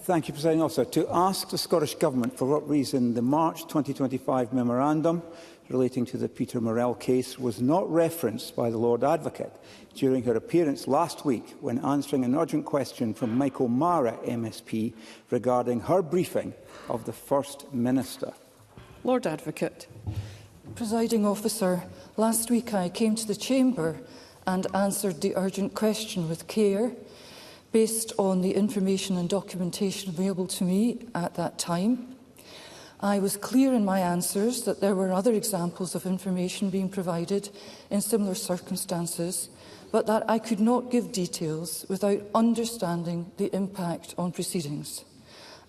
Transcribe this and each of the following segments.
Thank you, Presiding Officer. To ask the Scottish Government for what reason the March 2025 memorandum relating to the Peter Murrell case was not referenced by the Lord Advocate during her appearance last week when answering an urgent question from Michael Mara MSP regarding her briefing of the First Minister. Lord Advocate. Presiding Officer, last week I came to the Chamber and answered the urgent question with care, based on the information and documentation available to me at that time. I was clear in my answers that there were other examples of information being provided in similar circumstances, but that I could not give details without understanding the impact on proceedings.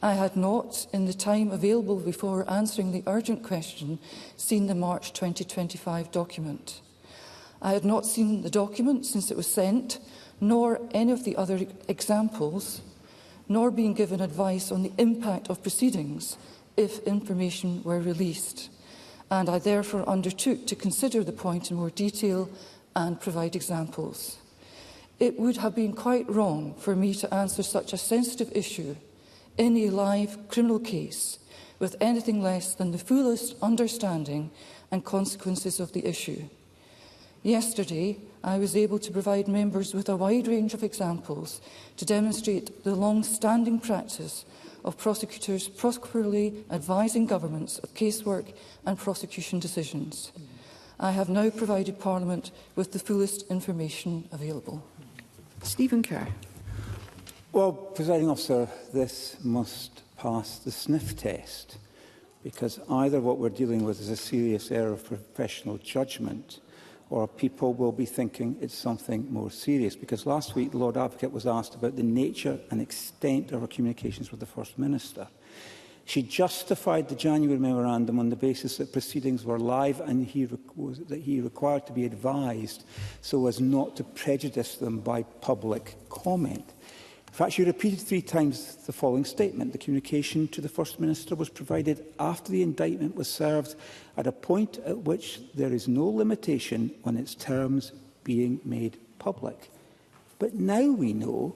I had not, in the time available before answering the urgent question, seen the March 2025 document. I had not seen the document since it was sent, nor any of the other examples, nor being given advice on the impact of proceedings if information were released, and I therefore undertook to consider the point in more detail and provide examples. It would have been quite wrong for me to answer such a sensitive issue in a live criminal case with anything less than the fullest understanding and consequences of the issue. Yesterday, I was able to provide members with a wide range of examples to demonstrate the long-standing practice of prosecutors properly advising governments of casework and prosecution decisions. I have now provided Parliament with the fullest information available. Stephen Kerr. Well, Presiding Officer, this must pass the sniff test, because either what we're dealing with is a serious error of professional judgment, or people will be thinking it's something more serious. Because last week the Lord Advocate was asked about the nature and extent of our communications with the First Minister. She justified the January memorandum on the basis that proceedings were live and that he required to be advised so as not to prejudice them by public comment. In fact, she repeated 3 times the following statement. The communication to the First Minister was provided after the indictment was served at a point at which there is no limitation on its terms being made public. But now we know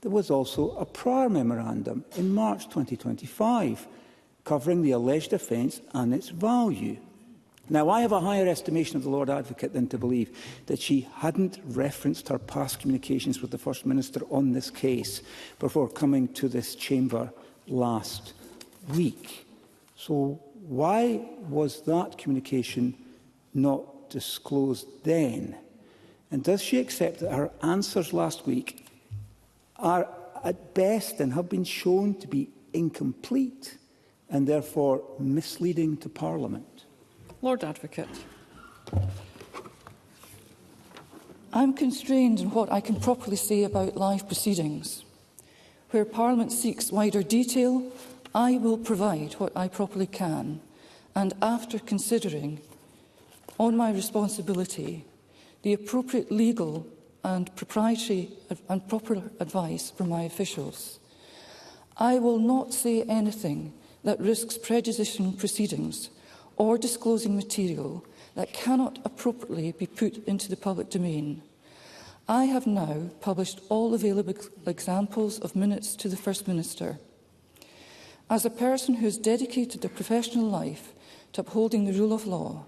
there was also a prior memorandum in March 2025 covering the alleged offence and its value. Now, I have a higher estimation of the Lord Advocate than to believe that she hadn't referenced her past communications with the First Minister on this case before coming to this chamber last week. So why was that communication not disclosed then? And does she accept that her answers last week are at best and have been shown to be incomplete and therefore misleading to Parliament? Lord Advocate. I'm constrained in what I can properly say about live proceedings. Where Parliament seeks wider detail, I will provide what I properly can, and after considering, on my responsibility, the appropriate legal and proprietary and proper advice from my officials. I will not say anything that risks prejudicing proceedings or disclosing material that cannot appropriately be put into the public domain. I have now published all available examples of minutes to the First Minister. As a person who has dedicated their professional life to upholding the rule of law,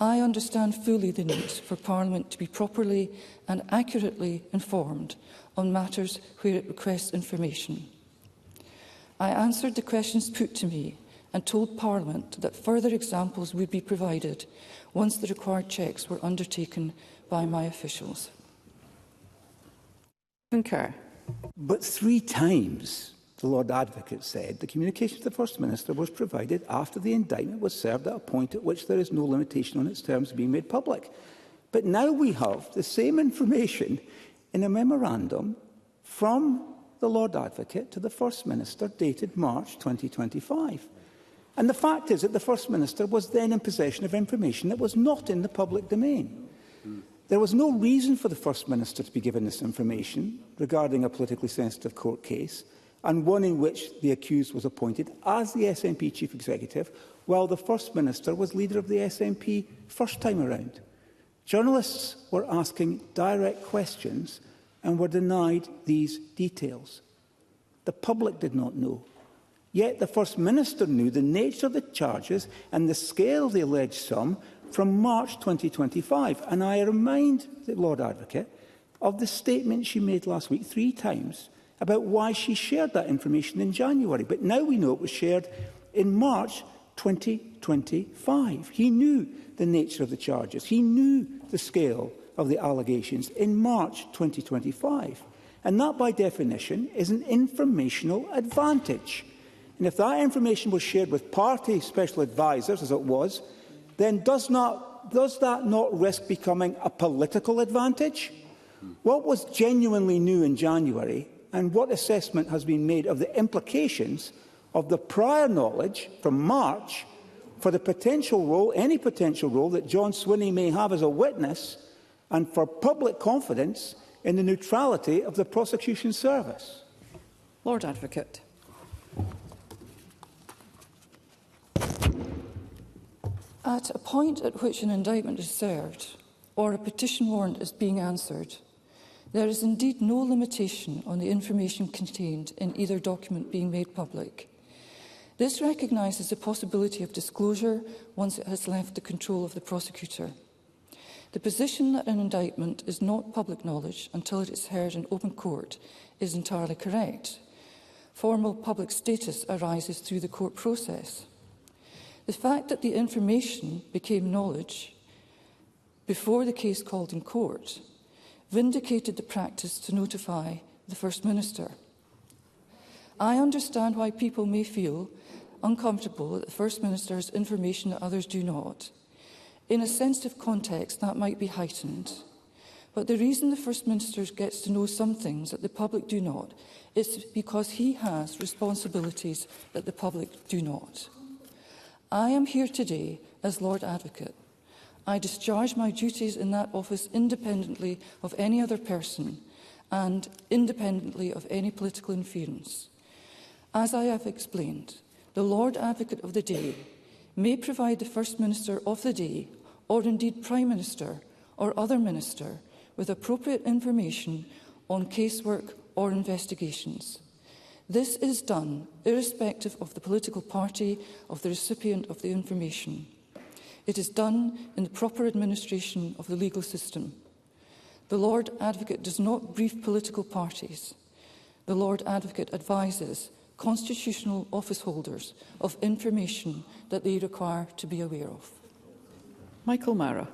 I understand fully the need for Parliament to be properly and accurately informed on matters where it requests information. I answered the questions put to me and told Parliament that further examples would be provided once the required checks were undertaken by my officials. Concur. But 3 times the Lord Advocate said the communication to the First Minister was provided after the indictment was served at a point at which there is no limitation on its terms being made public. But now we have the same information in a memorandum from the Lord Advocate to the First Minister dated March 2025. And the fact is that the First Minister was then in possession of information that was not in the public domain. There was no reason for the First Minister to be given this information regarding a politically sensitive court case, and one in which the accused was appointed as the SNP Chief Executive, while the First Minister was leader of the SNP first time around. Journalists were asking direct questions and were denied these details. The public did not know. Yet the First Minister knew the nature of the charges and the scale of the alleged sum from March 2025. And I remind the Lord Advocate of the statement she made last week 3 times about why she shared that information in January. But now we know it was shared in March 2025. He knew the nature of the charges. He knew the scale of the allegations in March 2025. And that, by definition, is an informational advantage. And if that information was shared with party special advisers, as it was, then does that not risk becoming a political advantage? What was genuinely new in January, and what assessment has been made of the implications of the prior knowledge from March for the potential role, any potential role that John Swinney may have as a witness, and for public confidence in the neutrality of the prosecution service? Lord Advocate. At a point at which an indictment is served or a petition warrant is being answered, there is indeed no limitation on the information contained in either document being made public. This recognises the possibility of disclosure once it has left the control of the prosecutor. The position that an indictment is not public knowledge until it is heard in open court is entirely correct. Formal public status arises through the court process. The fact that the information became knowledge before the case called in court vindicated the practice to notify the First Minister. I understand why people may feel uncomfortable that the First Minister has information that others do not. In a sensitive context, that might be heightened. But the reason the First Minister gets to know some things that the public do not is because he has responsibilities that the public do not. I am here today as Lord Advocate. I discharge my duties in that office independently of any other person and independently of any political interference. As I have explained, the Lord Advocate of the day may provide the First Minister of the day, or indeed Prime Minister or other minister, with appropriate information on casework or investigations. This is done irrespective of the political party of the recipient of the information. It is done in the proper administration of the legal system. The Lord Advocate does not brief political parties. The Lord Advocate advises constitutional office holders of information that they require to be aware of. Michael Mara.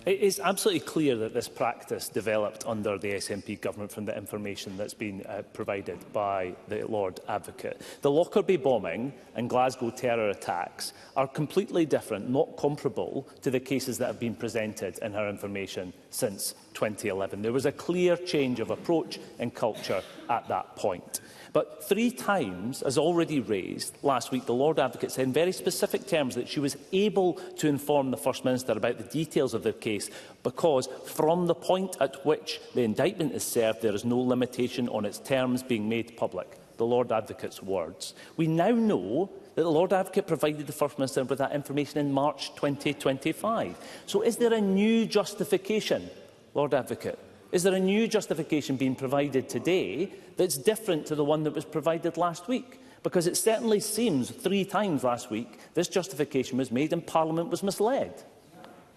It is absolutely clear that this practice developed under the SNP government from the information that's been provided by the Lord Advocate. The Lockerbie bombing and Glasgow terror attacks are completely different, not comparable to the cases that have been presented in her information since 2011. There was a clear change of approach and culture at that point. But 3 times, as already raised, last week, the Lord Advocate said in very specific terms that she was able to inform the First Minister about the details of the case because from the point at which the indictment is served, there is no limitation on its terms being made public. The Lord Advocate's words. We now know that the Lord Advocate provided the First Minister with that information in March 2025. So is there a new justification, Lord Advocate? Is there a new justification being provided today that's different to the one that was provided last week? Because it certainly seems 3 times last week this justification was made and Parliament was misled.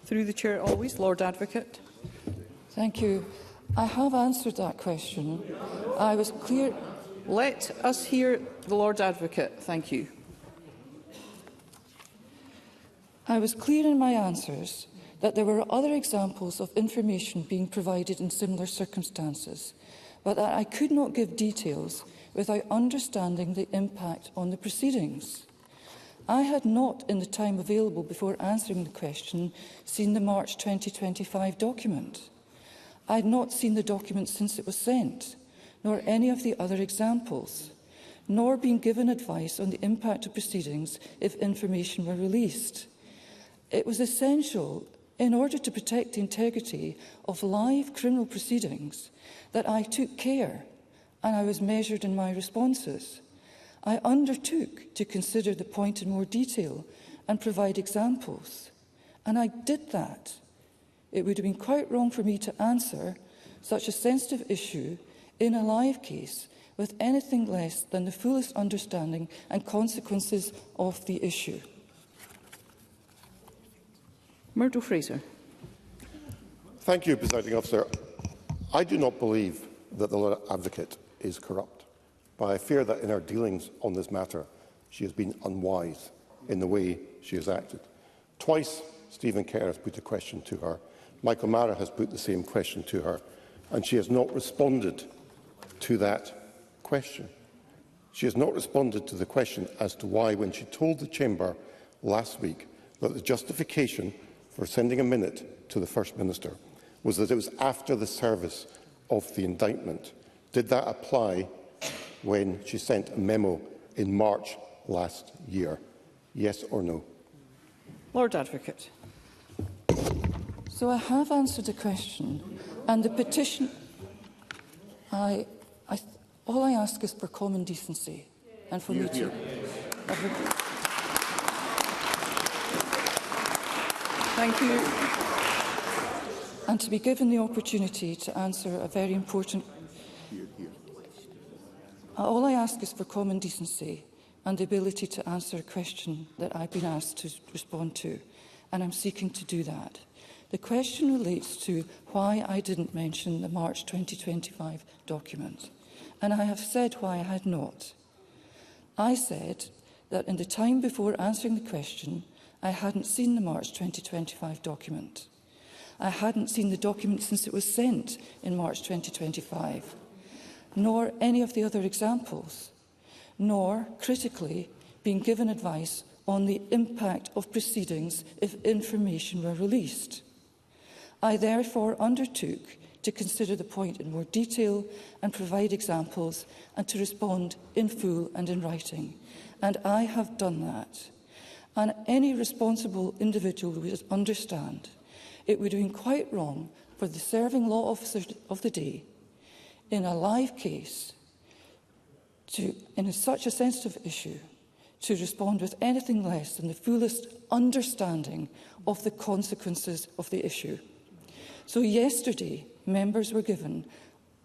Through the Chair always, Lord Advocate. Thank you. I have answered that question. I was clear. Let us hear the Lord Advocate. Thank you. I was clear in my answers that there were other examples of information being provided in similar circumstances, but that I could not give details without understanding the impact on the proceedings. I had not, in the time available before answering the question, seen the March 2025 document. I had not seen the document since it was sent, nor any of the other examples, nor been given advice on the impact of proceedings if information were released. It was essential, in order to protect the integrity of live criminal proceedings, that I took care and I was measured in my responses. I undertook to consider the point in more detail and provide examples, and I did that. It would have been quite wrong for me to answer such a sensitive issue in a live case with anything less than the fullest understanding and consequences of the issue. Murdo Fraser. Thank you, Presiding Officer. I do not believe that the Lord Advocate is corrupt, but I fear that in her dealings on this matter, she has been unwise in the way she has acted. Twice, Stephen Kerr has put a question to her. Michael Mara has put the same question to her, and she has not responded to that question. She has not responded to the question as to why, when she told the Chamber last week that the justification for sending a minute to the First Minister was that it was after the service of the indictment. Did that apply when she sent a memo in March last year? Yes or no? Lord Advocate. So I have answered the question, and the petition. All I ask is for common decency, and for me to. Thank you. And to be given the opportunity to answer a very important. All I ask is for common decency and the ability to answer a question that I've been asked to respond to, and I'm seeking to do that. The question relates to why I didn't mention the March 2025 document, and I have said why I had not. I said that in the time before answering the question, I hadn't seen the March 2025 document. I hadn't seen the document since it was sent in March 2025, nor any of the other examples, nor, critically, being given advice on the impact of proceedings if information were released. I therefore undertook to consider the point in more detail and provide examples and to respond in full and in writing. And I have done that. And any responsible individual would understand it would have been quite wrong for the serving law officer of the day, in a live case, in such a sensitive issue, to respond with anything less than the fullest understanding of the consequences of the issue. So yesterday, members were given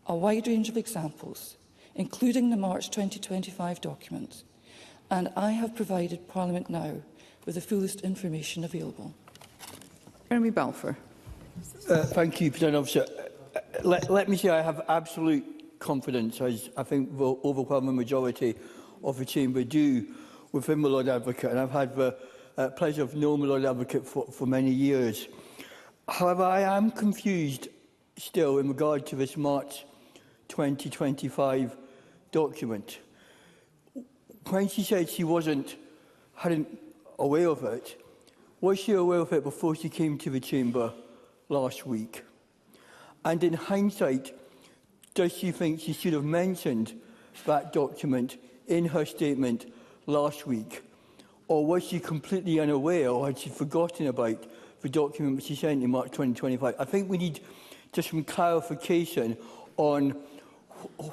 a wide range of examples, including the March 2025 document, and I have provided Parliament now with the fullest information available. Jeremy Balfour. Thank you, President Officer. Let me say I have absolute confidence, as I think the overwhelming majority of the Chamber do, within the Lord Advocate, and I've had the pleasure of knowing the Lord Advocate for many years. However, I am confused still in regard to this March 2025 document. When she said she hadn't aware of it, was she aware of it before she came to the Chamber last week? And in hindsight, does she think she should have mentioned that document in her statement last week? Or was she completely unaware, or had she forgotten about the document which she sent in March 2025? I think we need just some clarification on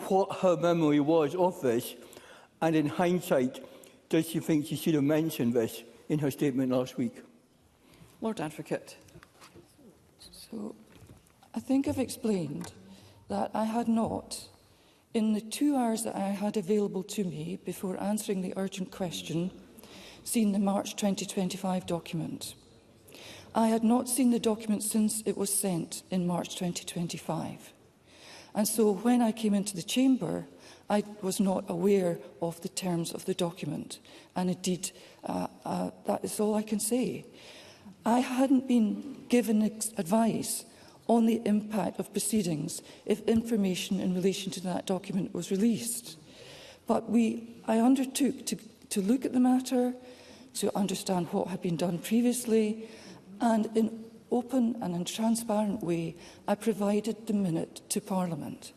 what her memory was of this, and in hindsight, does she think she should have mentioned this in her statement last week? Lord Advocate. So, I think I've explained that I had not, in the 2 hours that I had available to me before answering the urgent question, seen the March 2025 document. I had not seen the document since it was sent in March 2025. And so when I came into the Chamber, I was not aware of the terms of the document. And indeed, that is all I can say. I hadn't been given advice on the impact of proceedings if information in relation to that document was released. But I undertook to look at the matter, to understand what had been done previously, and in open and in transparent way, I provided the minute to Parliament.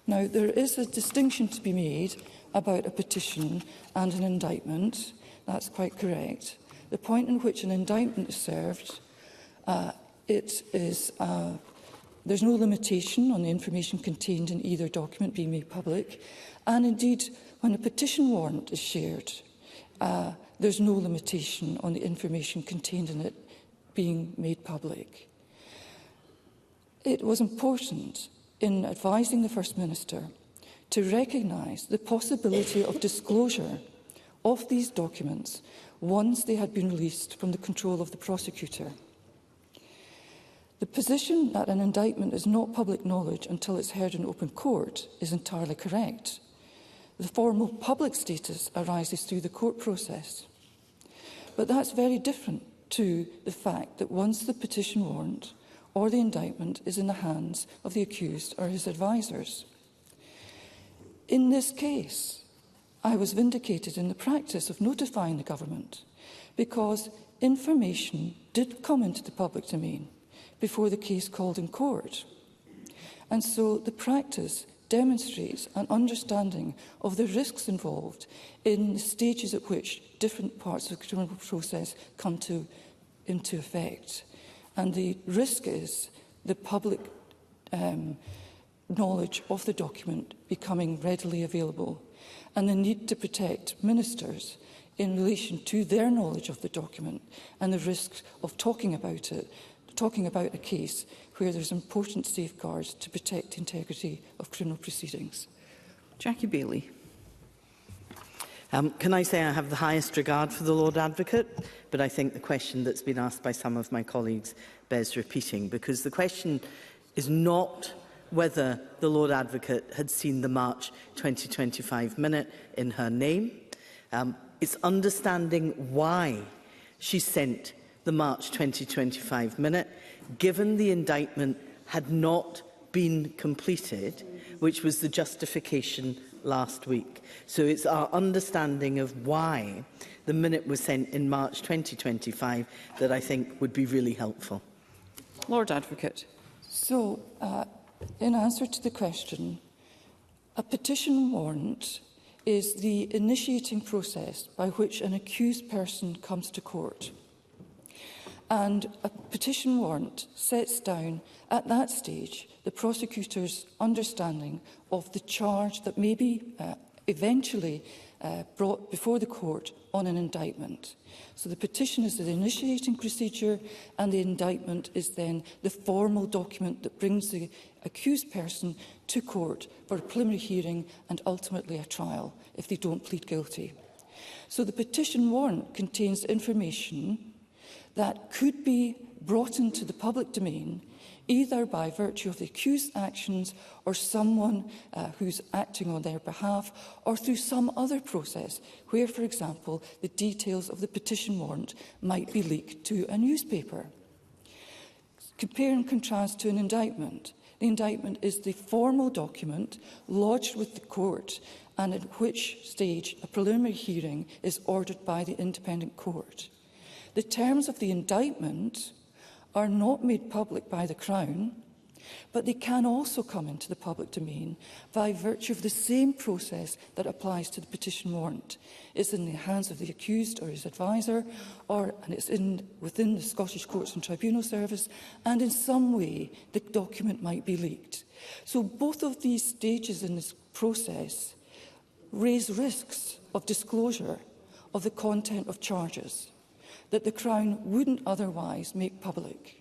Now, there is a distinction to be made about a petition and an indictment. That's quite correct. The point in which an indictment is served, there's no limitation on the information contained in either document being made public. And indeed, when a petition warrant is shared, there's no limitation on the information contained in it being made public. It was important in advising the First Minister to recognise the possibility of disclosure of these documents once they had been released from the control of the prosecutor. The position that an indictment is not public knowledge until it's heard in open court is entirely correct. The formal public status arises through the court process. But that's very different to the fact that once the petition warrant or the indictment is in the hands of the accused or his advisers. In this case, I was vindicated in the practice of notifying the government because information did come into the public domain before the case called in court. And so the practice demonstrates an understanding of the risks involved in the stages at which different parts of the criminal process come into effect. And the risk is the public knowledge of the document becoming readily available, and the need to protect ministers in relation to their knowledge of the document and the risks of talking about a case where there's important safeguards to protect the integrity of criminal proceedings. Jackie Bailey. Can I say I have the highest regard for the Lord Advocate, but I think the question that's been asked by some of my colleagues bears repeating, because the question is not whether the Lord Advocate had seen the March 2025 minute in her name. It's understanding why she sent the March 2025 minute, given the indictment had not been completed, which was the justification last week. So it's our understanding of why the minute was sent in March 2025 that I think would be really helpful. Lord Advocate. So, in answer to the question, a petition warrant is the initiating process by which an accused person comes to court. And a petition warrant sets down, at that stage, the prosecutor's understanding of the charge that may be eventually brought before the court on an indictment. So the petition is the initiating procedure, and the indictment is then the formal document that brings the accused person to court for a preliminary hearing and ultimately a trial if they don't plead guilty. So the petition warrant contains information that could be brought into the public domain either by virtue of the accused's actions or someone who's acting on their behalf, or through some other process where, for example, the details of the petition warrant might be leaked to a newspaper. Compare and contrast to an indictment. The indictment is the formal document lodged with the court and at which stage a preliminary hearing is ordered by the independent court. The terms of the indictment are not made public by the Crown, but they can also come into the public domain by virtue of the same process that applies to the petition warrant. It's in the hands of the accused or his adviser, and it's within the Scottish Courts and Tribunal Service, and in some way the document might be leaked. So both of these stages in this process raise risks of disclosure of the content of charges that the Crown wouldn't otherwise make public.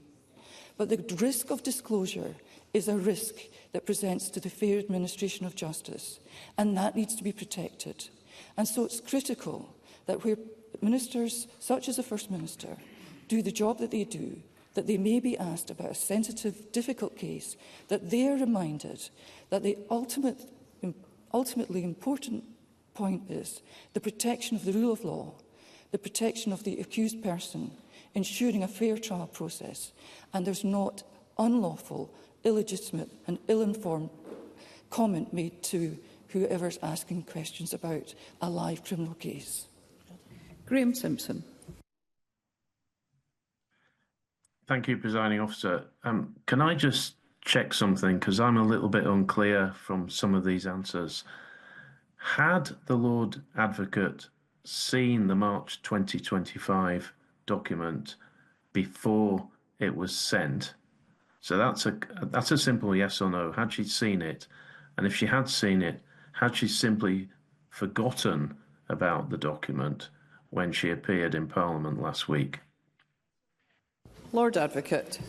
But the risk of disclosure is a risk that presents to the fair administration of justice, and that needs to be protected. And so it's critical that where ministers, such as the First Minister, do the job that they do, that they may be asked about a sensitive, difficult case, that they are reminded that the ultimately important point is the protection of the rule of law, the protection of the accused person, ensuring a fair trial process, and there's not unlawful, illegitimate and ill-informed comment made to whoever's asking questions about a live criminal case. Graham Simpson. Thank you, Presiding Officer. Can I just check something, because I'm a little bit unclear from some of these answers. Had the Lord Advocate seen the March 2025 document before it was sent? So that's a simple yes or no. Had she seen it? And if she had seen it, had she simply forgotten about the document when she appeared in Parliament last week? Lord Advocate.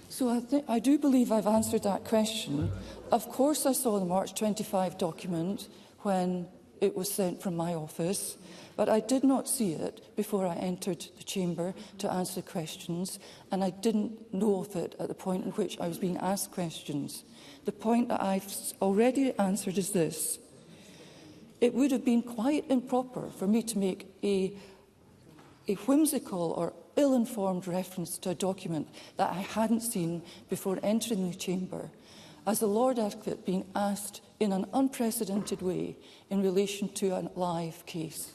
So I do believe I've answered that question. Of course I saw the March 25 document when it was sent from my office, but I did not see it before I entered the chamber to answer questions, and I didn't know of it at the point in which I was being asked questions. The point that I've already answered is this. It would have been quite improper for me to make a whimsical or ill-informed reference to a document that I hadn't seen before entering the chamber, as the Lord Advocate being asked in an unprecedented way in relation to a live case.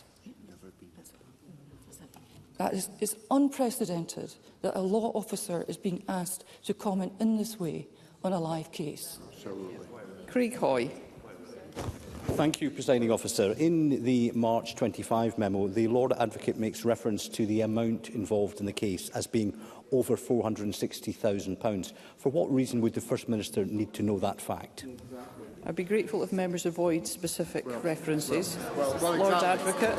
That is unprecedented that a law officer is being asked to comment in this way on a live case. Craig Hoy. Thank you, Presiding Officer. In the March 25 memo, the Lord Advocate makes reference to the amount involved in the case as being over £460,000. For what reason would the First Minister need to know that fact? I'd be grateful if members avoid specific references. Lord Advocate.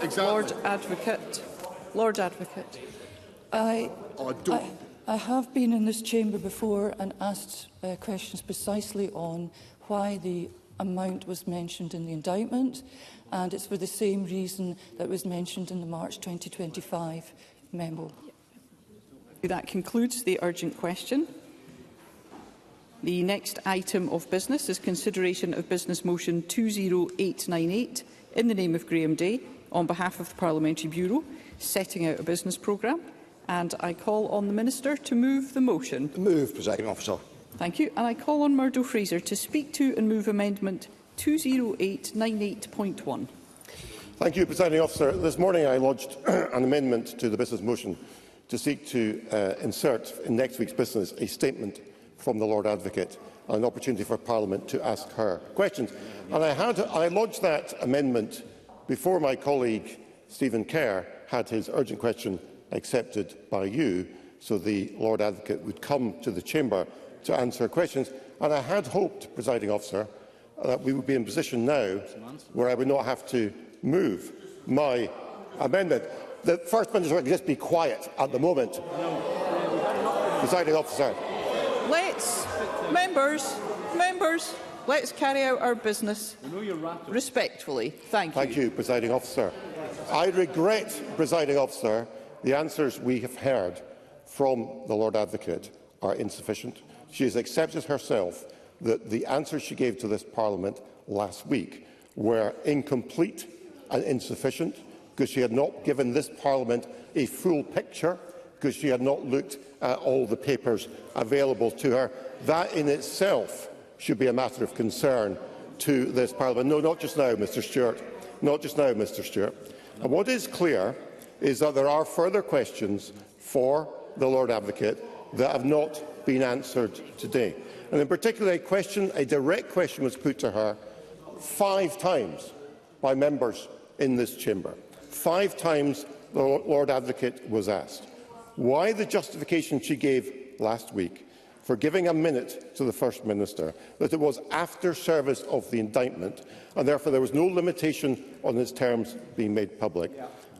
Exactly. Lord Advocate. Lord Advocate. I have been in this chamber before and asked questions precisely on why the amount was mentioned in the indictment, and it's for the same reason that was mentioned in the March 2025 memo. That concludes the urgent question. The next item of business is consideration of business motion 20898 in the name of Graham Day on behalf of the Parliamentary Bureau, setting out a business programme. And I call on the Minister to move the motion. Move, Presiding Officer. Thank you. And I call on Murdo Fraser to speak to and move amendment 20898.1. Thank you, Presiding Officer. This morning I lodged an amendment to the business motion to seek to insert in next week's business a statement from the Lord Advocate and an opportunity for Parliament to ask her questions. And I lodged that amendment before my colleague Stephen Kerr had his urgent question accepted by you, so the Lord Advocate would come to the chamber to answer questions. And I had hoped, Presiding Officer, that we would be in a position now where I would not have to move my amendment. The First Minister would just be quiet at the moment. Presiding Officer. Members, let's carry out our business respectfully. Thank you. Thank you, Presiding Officer. I regret, Presiding Officer, the answers we have heard from the Lord Advocate are insufficient. She has accepted herself that the answers she gave to this Parliament last week were incomplete and insufficient because she had not given this Parliament a full picture, because she had not looked at all the papers available to her. That in itself should be a matter of concern to this Parliament. No, not just now, Mr Stewart. Not just now, Mr Stewart. And what is clear is that there are further questions for the Lord Advocate that have not been answered today. And in particular, a direct question was put to her 5 times by members in this chamber. 5 times the Lord Advocate was asked why the justification she gave last week for giving a minute to the First Minister, that it was after service of the indictment and therefore there was no limitation on its terms being made public.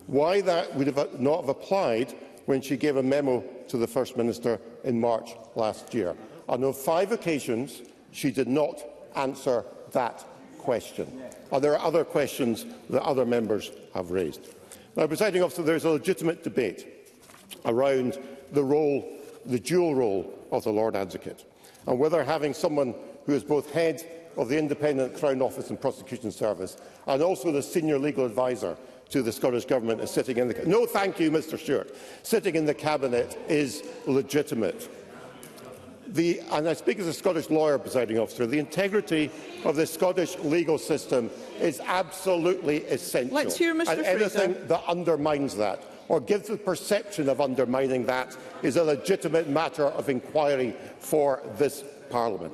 Why that would not have applied when she gave a memo to the First Minister in March last year. And on 5 occasions, she did not answer that question. And there are other questions that other members have raised. Now, Presiding Officer, there is a legitimate debate around the dual role of the Lord Advocate, and whether having someone who is both head of the Independent Crown Office and Prosecution Service and also the senior legal adviser to the Scottish Government is sitting in the... No, thank you, Mr Stewart. Sitting in the Cabinet is legitimate. And I speak as a Scottish lawyer, Presiding Officer, the integrity of the Scottish legal system is absolutely essential. Let's hear Mr. And anything that undermines that or gives the perception of undermining that is a legitimate matter of inquiry for this Parliament.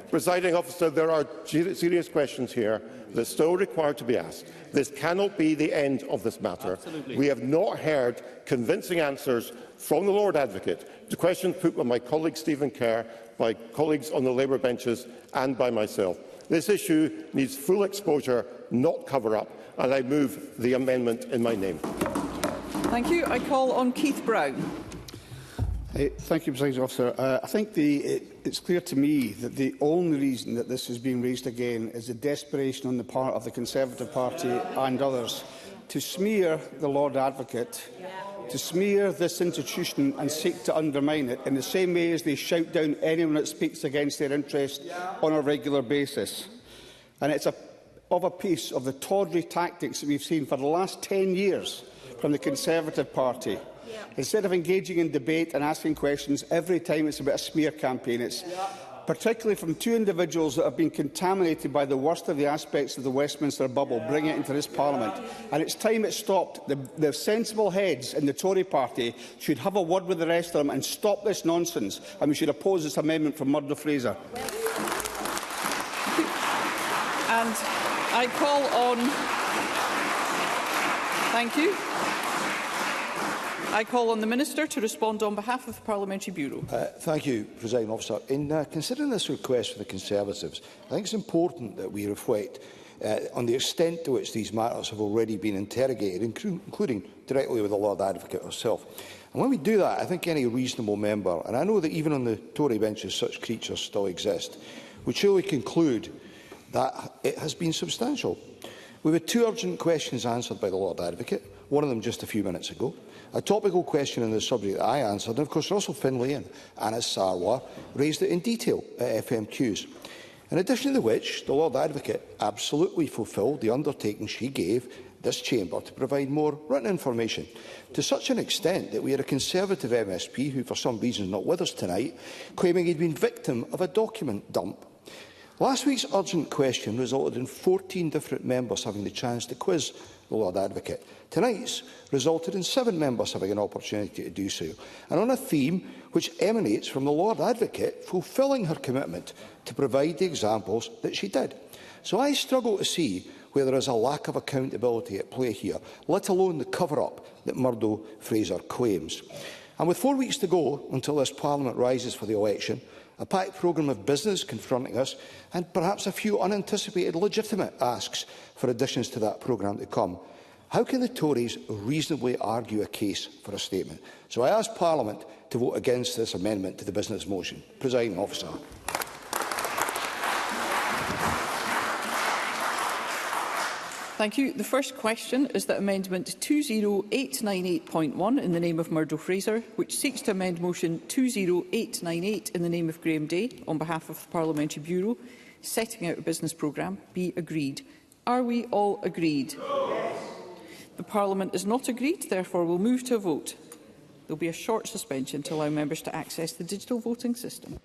Presiding Officer, there are serious questions here that still require to be asked. This cannot be the end of this matter. Absolutely. We have not heard convincing answers from the Lord Advocate to questions put by my colleague Stephen Kerr, by colleagues on the Labour benches and by myself. This issue needs full exposure, not cover-up, and I move the amendment in my name. Thank you. I call on Keith Brown. Thank you, Presiding Officer. I think it's clear to me that the only reason that this is being raised again is the desperation on the part of the Conservative Party and others to smear the Lord Advocate, to smear this institution and seek to undermine it in the same way as they shout down anyone that speaks against their interest on a regular basis. And it's of a piece of the tawdry tactics that we've seen for the last 10 years from the Conservative Party. Instead of engaging in debate and asking questions every time, it's about a smear campaign. It's particularly from two individuals that have been contaminated by the worst of the aspects of the Westminster bubble, bringing it into this Parliament. And it's time it stopped. The sensible heads in the Tory party should have a word with the rest of them and stop this nonsense. And we should oppose this amendment from Murdo Fraser. And I call on... Thank you. I call on the Minister to respond on behalf of the Parliamentary Bureau. Thank you, Presiding Officer. In considering this request for the Conservatives, I think it's important that we reflect on the extent to which these matters have already been interrogated, including directly with the Lord Advocate herself. And when we do that, I think any reasonable member, and I know that even on the Tory benches such creatures still exist, would surely conclude that it has been substantial. We had two urgent questions answered by the Lord Advocate, one of them just a few minutes ago. A topical question on the subject that I answered, and of course Russell Finlay and Anas Sarwar raised it in detail at FMQs. In addition to which, the Lord Advocate absolutely fulfilled the undertaking she gave this chamber to provide more written information, to such an extent that we had a Conservative MSP, who for some reason is not with us tonight, claiming he'd been victim of a document dump. Last week's urgent question resulted in 14 different members having the chance to quiz the Lord Advocate. Tonight's resulted in 7 members having an opportunity to do so, and on a theme which emanates from the Lord Advocate fulfilling her commitment to provide the examples that she did. So I struggle to see where there is a lack of accountability at play here, let alone the cover-up that Murdo Fraser claims. And with 4 weeks to go until this Parliament rises for the election, a packed programme of business confronting us, and perhaps a few unanticipated legitimate asks for additions to that programme to come, how can the Tories reasonably argue a case for a statement? So I ask Parliament to vote against this amendment to the business motion. Presiding Officer. Thank you. The first question is that Amendment 20898.1 in the name of Murdo Fraser, which seeks to amend Motion 20898 in the name of Graham Day on behalf of the Parliamentary Bureau, setting out a business programme, be agreed. Are we all agreed? Yes. The Parliament is not agreed, therefore we'll move to a vote. There will be a short suspension to allow members to access the digital voting system.